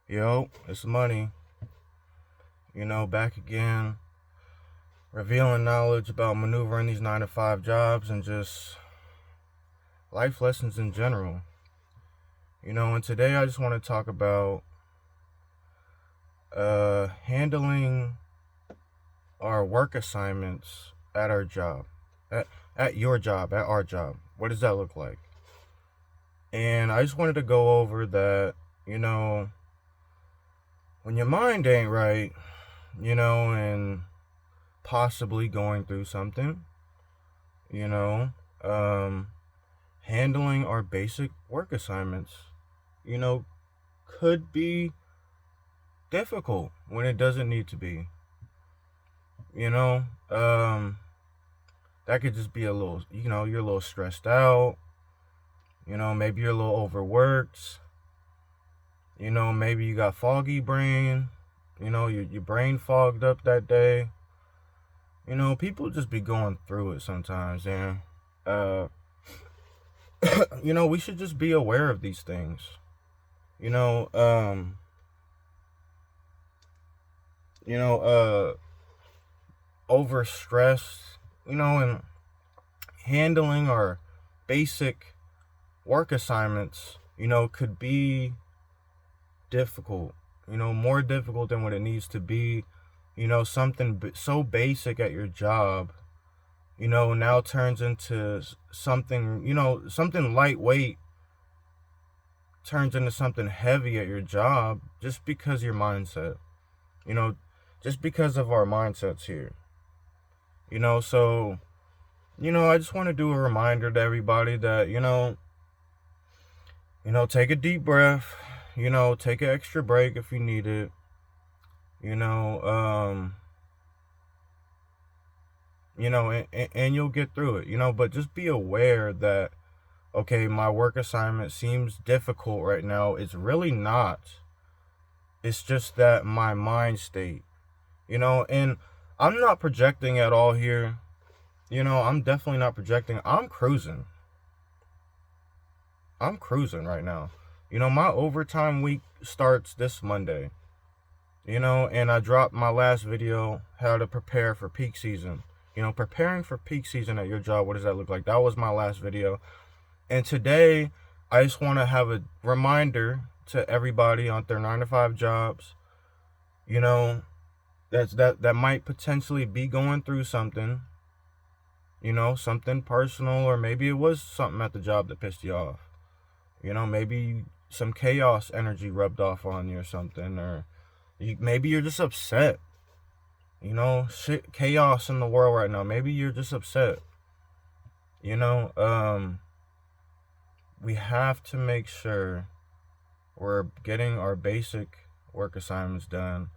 Yo, it's Money. Back again, revealing knowledge about maneuvering these 9 to 5 jobs and just life lessons in general. And today I just want to talk about handling our work assignments at our job. At your job, at our job. What does that look like? And I just wanted to go over that, you know, when your mind ain't right, and possibly going through something, you know, um, handling our basic work assignments, you know, could be difficult when it doesn't need to be. You know, um, that could just be a little, you're a little stressed out. Maybe you're a little overworked. Maybe you got foggy brain. Your brain fogged up that day. People just be going through it sometimes, and uh, we should just be aware of these things. You know, um, you know, over stress, and handling our basic work assignments, could be difficult, more difficult than what it needs to be. Something so basic at your job, now turns into something, something lightweight turns into something heavy at your job just because your mindset, you know, just because of our mindsets here. So, I just want to do a reminder to everybody that, take a deep breath, take an extra break if you need it, you know, um, and you'll get through it, but just be aware that, okay, my work assignment seems difficult right now. It's really not. It's just that my mind state, and I'm not projecting at all here. I'm definitely not projecting. I'm cruising. I'm cruising right now. My overtime week starts this Monday. And I dropped my last video, how to prepare for peak season. Preparing for peak season at your job, what does that look like? That was my last video. And today, I just want to have a reminder to everybody on their 9 to 5 jobs, that might potentially be going through something, something personal, or maybe it was something at the job that pissed you off. Maybe some chaos energy rubbed off on you or something, or maybe you're just upset. Shit, chaos in the world right now. Maybe you're just upset. We have to make sure we're getting our basic work assignments done.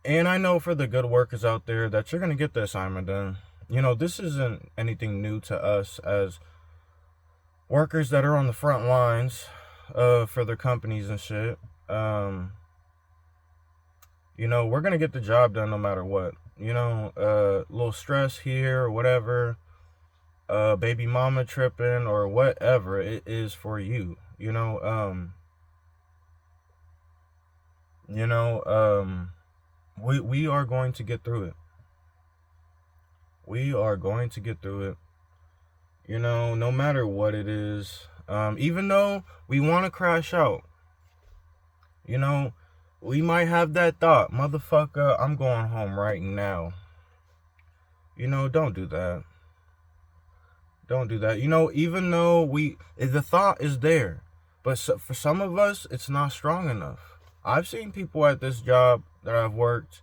And I know for the good workers out there that you're going to get the assignment done. This isn't anything new to us as workers that are on the front lines for their companies and shit. We're going to get the job done no matter what. A little stress here or whatever, baby mama tripping or whatever it is for you. We are going to get through it. We are going to get through it. No matter what it is. Even though we want to crash out. We might have that thought, motherfucker, I'm going home right now. Don't do that. Don't do that. Even though the thought is there, but for some of us, it's not strong enough. I've seen people at this job that I've worked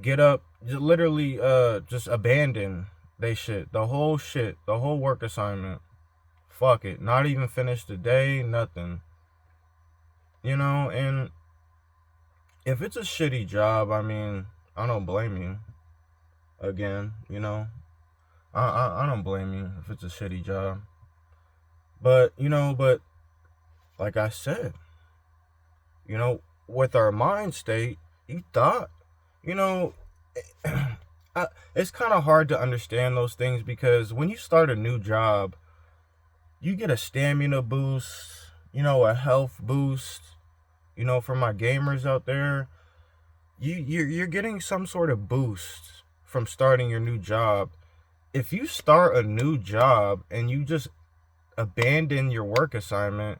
get up, literally, just abandon the whole work assignment. Fuck it, not even finish the day, nothing. And if it's a shitty job, I mean, I don't blame you. Again, I don't blame you if it's a shitty job. But like I said, with our mind state, you thought, it's kind of hard to understand those things because when you start a new job, you get a stamina boost, a health boost, You know, for my gamers out there, you're getting some sort of boost from starting your new job. If you start a new job and you just abandon your work assignment,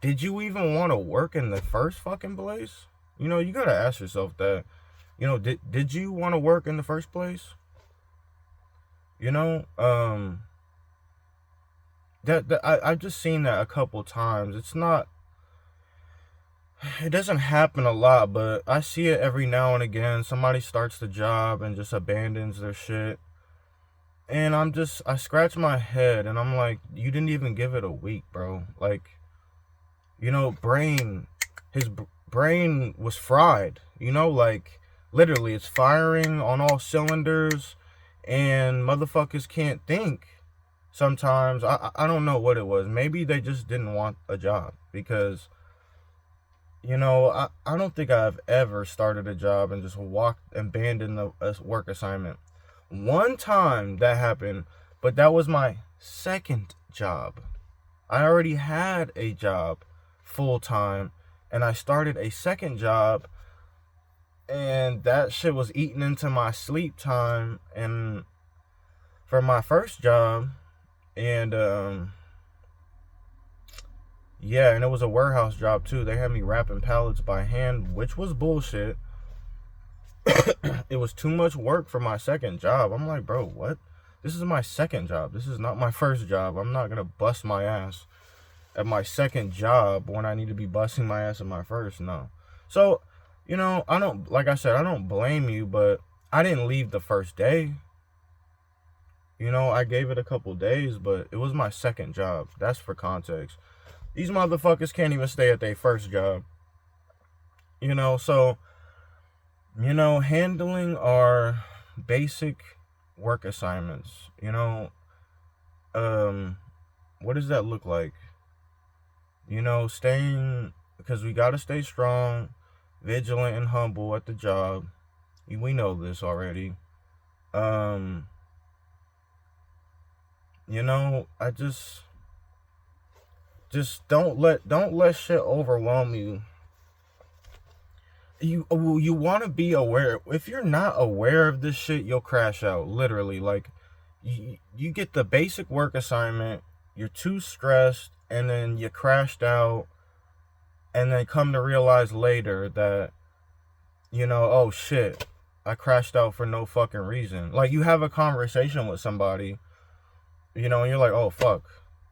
did you even want to work in the first fucking place? You know, you gotta ask yourself that. You know, did you want to work in the first place? You know, I've just seen that a couple times. It doesn't happen a lot, but I see it every now and again. Somebody starts the job and just abandons their shit. And I scratch my head and I'm like, you didn't even give it a week, bro. Like, you know, his brain was fried, you know, like literally it's firing on all cylinders and motherfuckers can't think. Sometimes I don't know what it was. Maybe they just didn't want a job because, you know, I don't think I've ever started a job and just abandoned a work assignment. One time that happened, but that was my second job. I already had a job full time and I started a second job and that shit was eating into my sleep time and for my first job. And yeah, and it was a warehouse job too. They had me wrapping pallets by hand, which was bullshit. It was too much work for my second job. I'm like, bro, what? This is my second job. This is not my first job. I'm not gonna bust my ass at my second job when I need to be busting my ass at my first. No. So, you know, like I said, I don't blame you, but I didn't leave the first day. You know, I gave it a couple days, but it was my second job. That's for context. These motherfuckers can't even stay at their first job. You know, so, you know, handling our basic work assignments, you know, what does that look like? You know, because we gotta stay strong, vigilant, and humble at the job. We know this already. You know, I just don't let shit overwhelm you. You want to be aware. If you're not aware of this shit, you'll crash out. Literally, like you get the basic work assignment, you're too stressed, and then you crashed out, and then come to realize later that, you know, oh shit, I crashed out for no fucking reason. Like you have a conversation with somebody, you know, and you're like, oh fuck,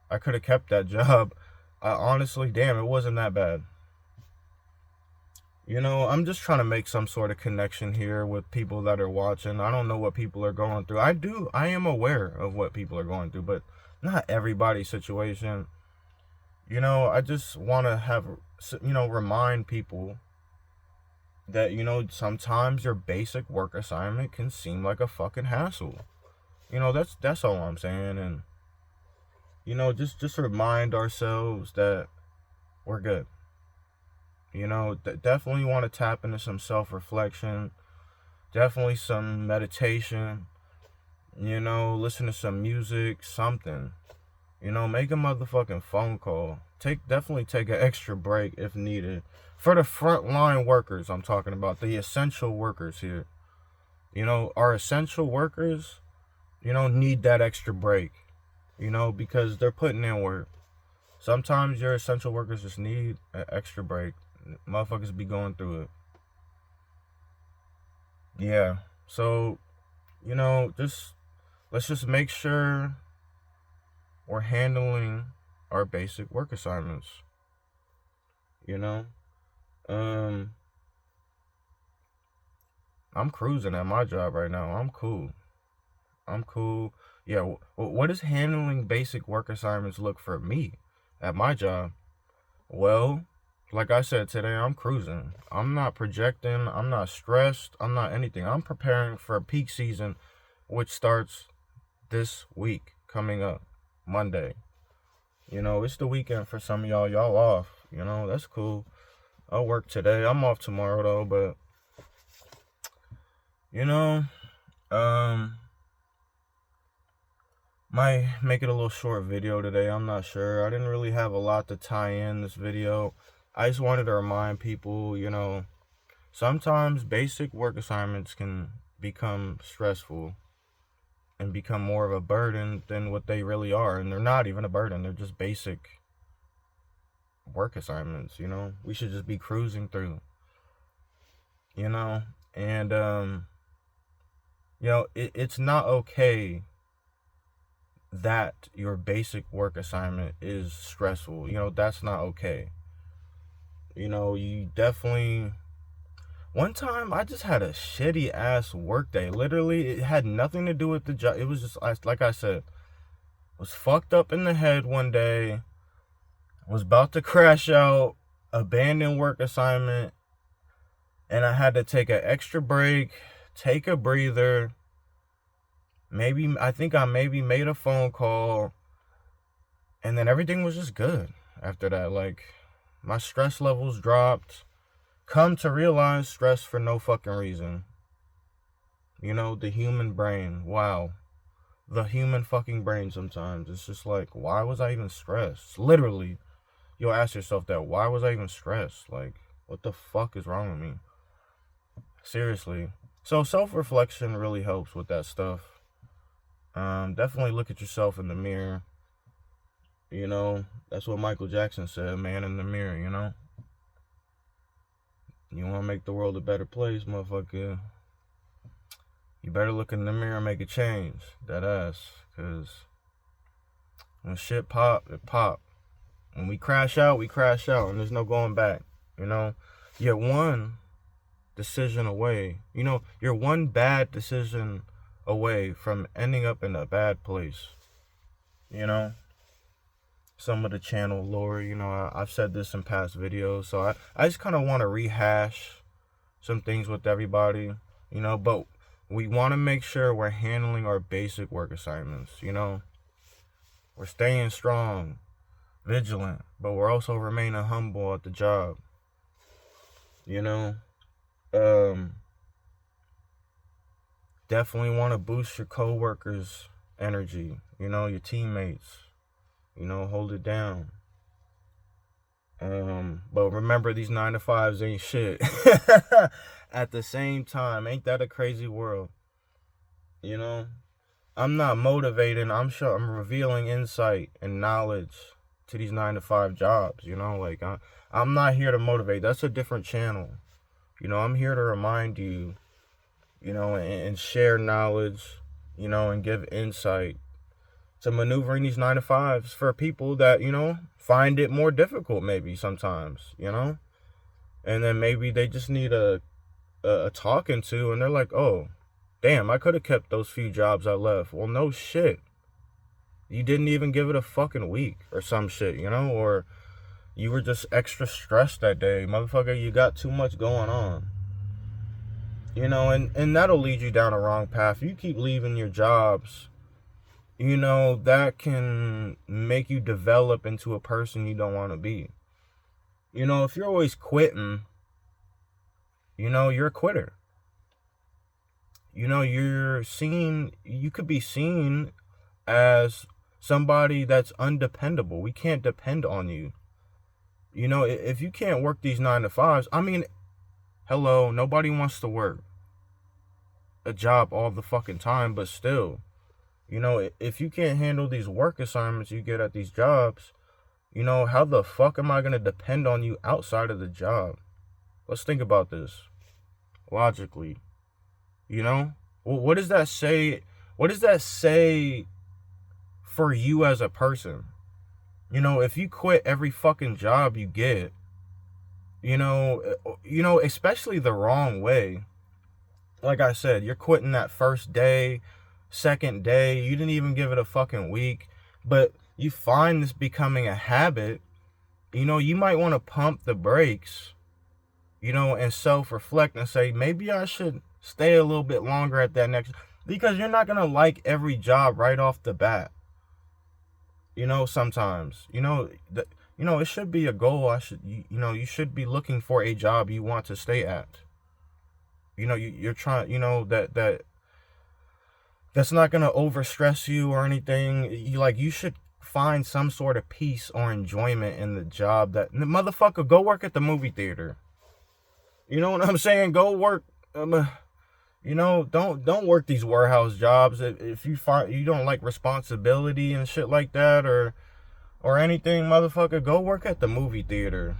I could have kept that job. Honestly, damn, it wasn't that bad. You know, I'm just trying to make some sort of connection here with people that are watching. I don't know what people are going through. I am aware of what people are going through, but not everybody's situation. You know, I just want to remind people that, you know, sometimes your basic work assignment can seem like a fucking hassle. You know, that's all I'm saying. And, you know, just remind ourselves that we're good. You know, definitely want to tap into some self-reflection, definitely some meditation, you know, listen to some music, something. You know, make a motherfucking phone call. Definitely take an extra break if needed. For the frontline workers, I'm talking about the essential workers here. You know, our essential workers, you know, need that extra break. You know, because they're putting in work. Sometimes your essential workers just need an extra break. Motherfuckers be going through it. Yeah. So, you know, let's just make sure we're handling our basic work assignments. You know? I'm cruising at my job right now. I'm cool. Yeah, what does handling basic work assignments look for me at my job? Well, like I said today, I'm cruising. I'm not projecting. I'm not stressed. I'm not anything. I'm preparing for peak season, which starts this week coming up, Monday. You know, it's the weekend for some of y'all. Y'all off. You know, that's cool. I'll work today. I'm off tomorrow though, but you know, might make it a little short video today. I'm not sure. I didn't really have a lot to tie in this video. I just wanted to remind people, sometimes basic work assignments can become stressful and become more of a burden than what they really are. And they're not even a burden, they're just basic work assignments, We should just be cruising through, And, it's not okay that your basic work assignment is stressful. That's not okay. You definitely. One time I just had a shitty ass work day. Literally, it had nothing to do with the job. It was just, like I said, was fucked up in the head one day. Was about to crash out, abandon work assignment, and I had to take an extra break, take a breather. I think I maybe made a phone call, and then everything was just good after that. Like, my stress levels dropped. Come to realize, stress for no fucking reason. The human brain. Wow. The human fucking brain sometimes. It's just like, why was I even stressed? Literally, you'll ask yourself that. Why was I even stressed? Like, what the fuck is wrong with me? Seriously. So self-reflection really helps with that stuff. Definitely look at yourself in the mirror. That's what Michael Jackson said, man in the mirror, You want to make the world a better place, motherfucker. You better look in the mirror and make a change. That ass. Because when shit pop, it pop. When we crash out, and there's no going back. You're one decision away. You're one bad decision away from ending up in a bad place. Some of the channel lore, I've said this in past videos, so I just kind of want to rehash some things with everybody, but we want to make sure we're handling our basic work assignments, We're staying strong, vigilant, but we're also remaining humble at the job, Definitely want to boost your co-workers' energy, your teammates. Hold it down. But remember, these 9-to-5s ain't shit. At the same time, ain't that a crazy world? I'm not motivating. I'm revealing insight and knowledge to these 9-to-5 jobs. Like I'm not here to motivate. That's a different channel. I'm here to remind you. And share knowledge. And give insight to maneuvering these 9-to-5s for people that, find it more difficult maybe sometimes, And then maybe they just need a talking to, and they're like, oh, damn, I could have kept those few jobs I left. Well, no shit. You didn't even give it a fucking week or some shit, or you were just extra stressed that day. Motherfucker, you got too much going on. And that'll lead you down a wrong path. You keep leaving your jobs, that can make you develop into a person you don't want to be. If you're always quitting, you're a quitter. You could be seen as somebody that's undependable. We can't depend on you. If you can't work these 9-to-5s, hello, nobody wants to work a job all the fucking time, but still, if you can't handle these work assignments you get at these jobs, how the fuck am I going to depend on you outside of the job? Let's think about this logically. What does that say? What does that say for you as a person? If you quit every fucking job you get, especially the wrong way. Like I said, you're quitting that first day, second day, you didn't even give it a fucking week, but you find this becoming a habit. You might want to pump the brakes, and self-reflect and say, maybe I should stay a little bit longer at that next, because you're not going to like every job right off the bat. Sometimes, it should be a goal. You should be looking for a job you want to stay at. You're trying, that's not going to overstress you or anything. You should find some sort of peace or enjoyment in the job, that the motherfucker, go work at the movie theater. You know what I'm saying? Go work. Don't work these warehouse jobs if you find you don't like responsibility and shit like that, or anything, motherfucker. Go work at the movie theater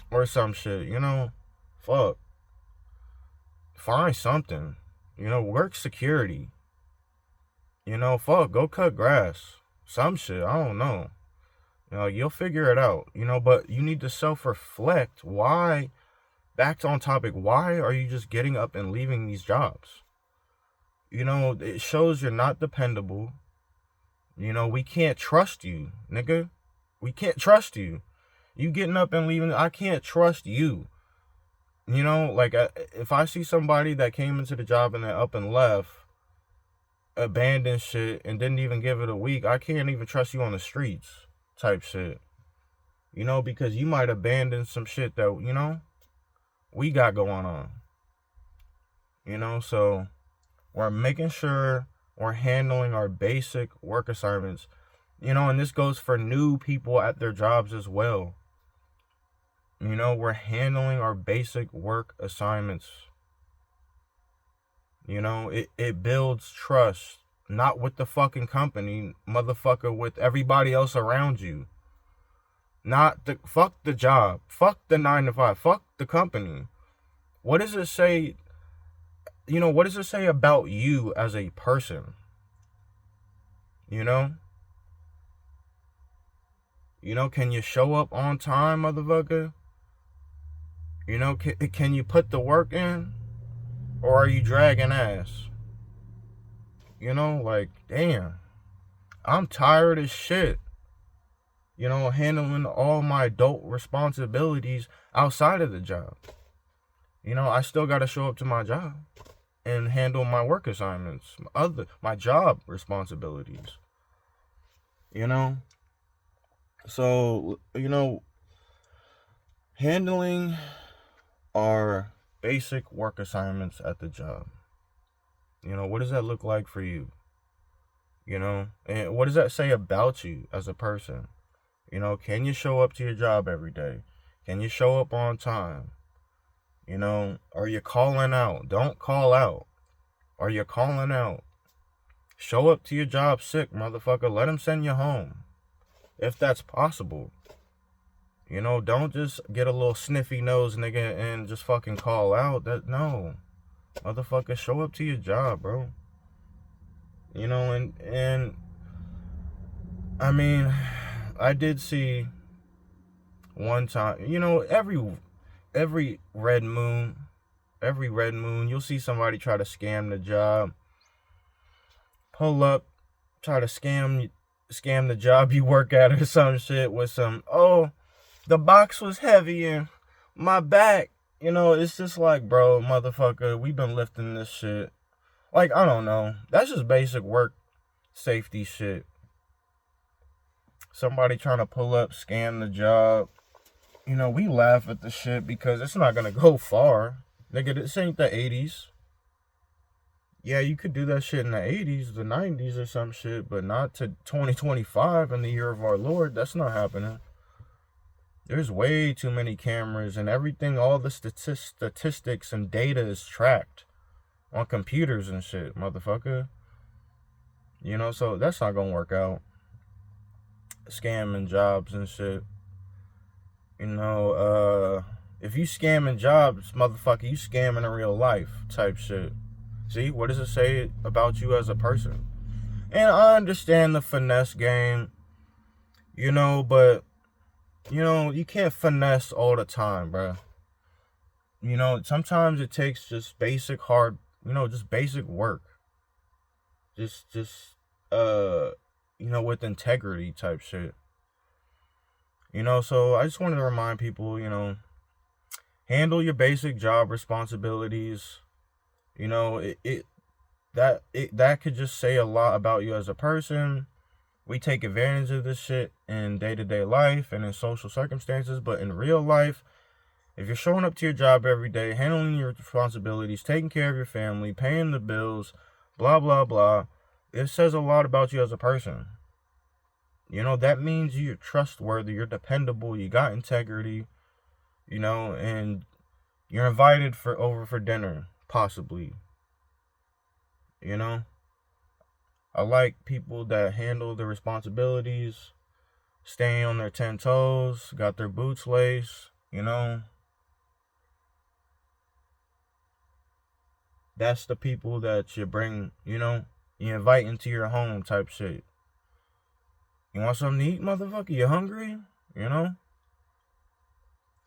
or some shit. Fuck. Find something. Work security. Fuck. Go cut grass. Some shit. I don't know. You'll figure it out. But you need to self-reflect. Why? Back on topic, why are you just getting up and leaving these jobs? It shows you're not dependable. We can't trust you, nigga. We can't trust you. You getting up and leaving, I can't trust you. If I see somebody that came into the job and then up and left, abandoned shit, and didn't even give it a week, I can't even trust you on the streets type shit. Because you might abandon some shit that, we got going on. So we're making sure we're handling our basic work assignments. And this goes for new people at their jobs as well. We're handling our basic work assignments. It builds trust, not with the fucking company, motherfucker, with everybody else around you. Fuck the job, fuck the 9 to 5, fuck the company. What does it say? What does it say about you as a person? Can you show up on time, motherfucker? Can you put the work in? Or are you dragging ass? Damn. I'm tired as shit. Handling all my adult responsibilities outside of the job. I still got to show up to my job and handle my work assignments, my job responsibilities. So, handling our basic work assignments at the job. What does that look like for you? And what does that say about you as a person? Can you show up to your job every day? Can you show up on time? Are you calling out? Don't call out. Are you calling out? Show up to your job sick, motherfucker. Let them send you home. If that's possible. Don't just get a little sniffy nose, nigga, and just fucking call out. No. Motherfucker, show up to your job, bro. And I mean, I did see one time, every red moon, you'll see somebody try to scam the job. Pull up, try to scam the job you work at or some shit with some, the box was heavy and my back. It's just like, bro, motherfucker, we've been lifting this shit. I don't know. That's just basic work safety shit. Somebody trying to pull up, scam the job. We laugh at the shit because it's not going to go far. Nigga, this ain't the 80s. Yeah, you could do that shit in the 80s, the 90s or some shit, but not to 2025 in the year of our Lord. That's not happening. There's way too many cameras and everything, all the statistics and data is tracked on computers and shit, motherfucker. So that's not gonna work out. Scamming jobs and shit. If you scamming jobs, motherfucker, you scamming in real life type shit. See, what does it say about you as a person? And I understand the finesse game, but you can't finesse all the time, bro. Sometimes it takes just basic just basic work. Just with integrity type shit. So I just wanted to remind people, handle your basic job responsibilities. That could just say a lot about you as a person. We take advantage of this shit in day-to-day life and in social circumstances, but in real life, if you're showing up to your job every day, handling your responsibilities, taking care of your family, paying the bills, blah, blah, blah, it says a lot about you as a person. You know, that means you're trustworthy, you're dependable, you got integrity, you know, and you're invited over for dinner, possibly. You know? I like people that handle their responsibilities, staying on their 10 toes, got their boots laced, you know? That's the people that you bring, you know, you invite into your home type shit. You want something to eat, motherfucker? You hungry? You know?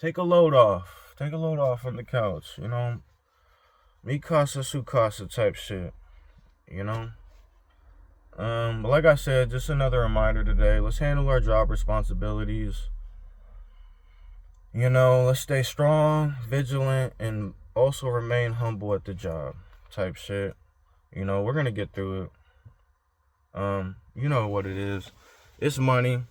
Take a load off. Take a load off on the couch, you know? Mi casa, su casa type shit, you know? But like I said, just another reminder today. Let's handle our job responsibilities. You know, let's stay strong, vigilant, and also remain humble at the job type shit. You know, we're gonna get through it. You know what it is. It's money.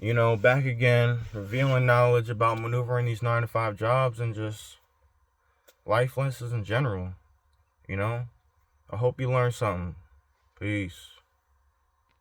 You know, back again, revealing knowledge about maneuvering these 9-to-5 jobs and just life lessons in general. You know, I hope you learned something. Peace.